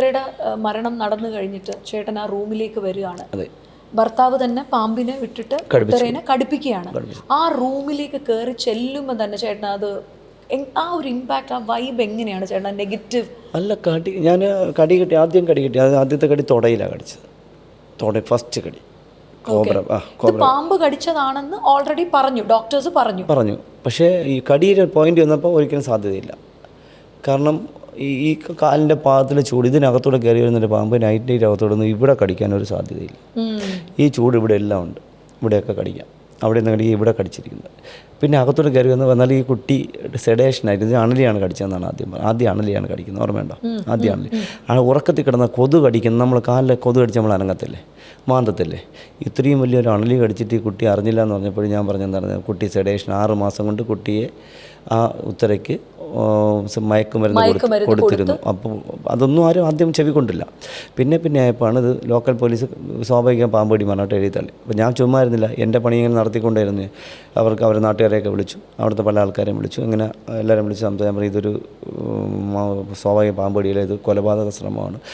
ഉത്തരയുടെ മരണം നടന്നു കഴിഞ്ഞിട്ട് ചേട്ടൻ ആ റൂമിലേക്ക് വരികയാണ്. അതെ. ഭർത്താവ് തന്നെ പാമ്പിനെ വിട്ടിട്ട് ഉത്തരേനെ കടുപ്പിക്കുകയാണ്. ആ റൂമിലേക്ക് കയറി ചെല്ലുമ്പോൾ തന്നെ ചേട്ടൻ അത് ആ ഒരു ഇമ്പാക്ട്, ആ വൈബ് എങ്ങനെയാണ് ചേട്ടൻ? നെഗറ്റീവ് അല്ല, ഞാൻ കടി കിട്ടി, ആദ്യം കടി കിട്ടി. അത് ആദ്യത്തെ കടി തുടയിലാണ് കടിച്ചത്. ഫസ്റ്റ് കടി പാമ്പ് കടിച്ചതാണെന്ന് ഓൾറെഡി പറഞ്ഞു, ഡോക്ടേഴ്സ് പറഞ്ഞു. പക്ഷേ ഈ കടിയുടെ പോയിന്റ് വന്നപ്പോൾ ഒരിക്കലും സാധ്യതയില്ല. കാരണം ഈ കാലിൻ്റെ പാദത്തിൽ ചൂട്, ഇതിനകത്തൂടെ കയറി വരുന്നൊരു പാമ്പ് നൈറ്റ് അകത്തോടെ ഒന്നും ഇവിടെ കടിക്കാനൊരു സാധ്യതയില്ല. ഈ ചൂട് ഇവിടെ എല്ലാം ഉണ്ട്, ഇവിടെയൊക്കെ കടിക്കാം. അവിടെ നിന്ന് കടിക്കുക, ഇവിടെ കടിച്ചിരിക്കുന്നത്. പിന്നെ അകത്തോടെ കയറി വന്നാൽ ഈ കുട്ടി സെഡേഷനായിട്ട് ഇത് അണലിയാണ് കടിച്ചതെന്നാണ് ആദ്യം അണലിയാണ് കടിക്കുന്നത്, ഓർമ്മയുണ്ടോ? ആദ്യം അണലി. ആ ഉറക്കത്തിൽ കിടന്ന കൊതു കടിക്കുന്ന, നമ്മൾ കാലിലെ കൊതു കടിച്ച് നമ്മൾ അനങ്ങത്തില്ലേ, മാന്തത്തില്ലേ? ഇത്രയും വലിയൊരു അണലി കടിച്ചിട്ട് ഈ കുട്ടി അറിഞ്ഞില്ല എന്ന് പറഞ്ഞപ്പോൾ ഞാൻ പറഞ്ഞെന്താണ്, കുട്ടി സെഡേഷൻ 6 മാസം കൊണ്ട് കുട്ടിയെ ആ ഉത്തരയ്ക്ക് മയക്കുമരുന്ന് കൊടുത്തിരുന്നു. അപ്പോൾ അതൊന്നും ആരും ആദ്യം ചെവിക്കൊണ്ടില്ല. പിന്നെ ആയപ്പോഴാണ് ഇത് ലോക്കൽ പോലീസ് സ്വാഭാവികം പാമ്പടി പറഞ്ഞിട്ട് എഴുതി തള്ളി. അപ്പോൾ ഞാൻ ചുമ്മായിരുന്നില്ല, എൻ്റെ പണി ഇങ്ങനെ നടത്തിക്കൊണ്ടായിരുന്നു. അവരുടെ നാട്ടുകാരെയൊക്കെ വിളിച്ചു, അവിടുത്തെ പല ആൾക്കാരെയും വിളിച്ചു, ഇങ്ങനെ എല്ലാവരും വിളിച്ച് സംസാരിക്കാൻ പറയും, ഇതൊരു സ്വാഭാവിക പാമ്പടിയിലെ ഇത് കൊലപാതക ശ്രമമാണ്,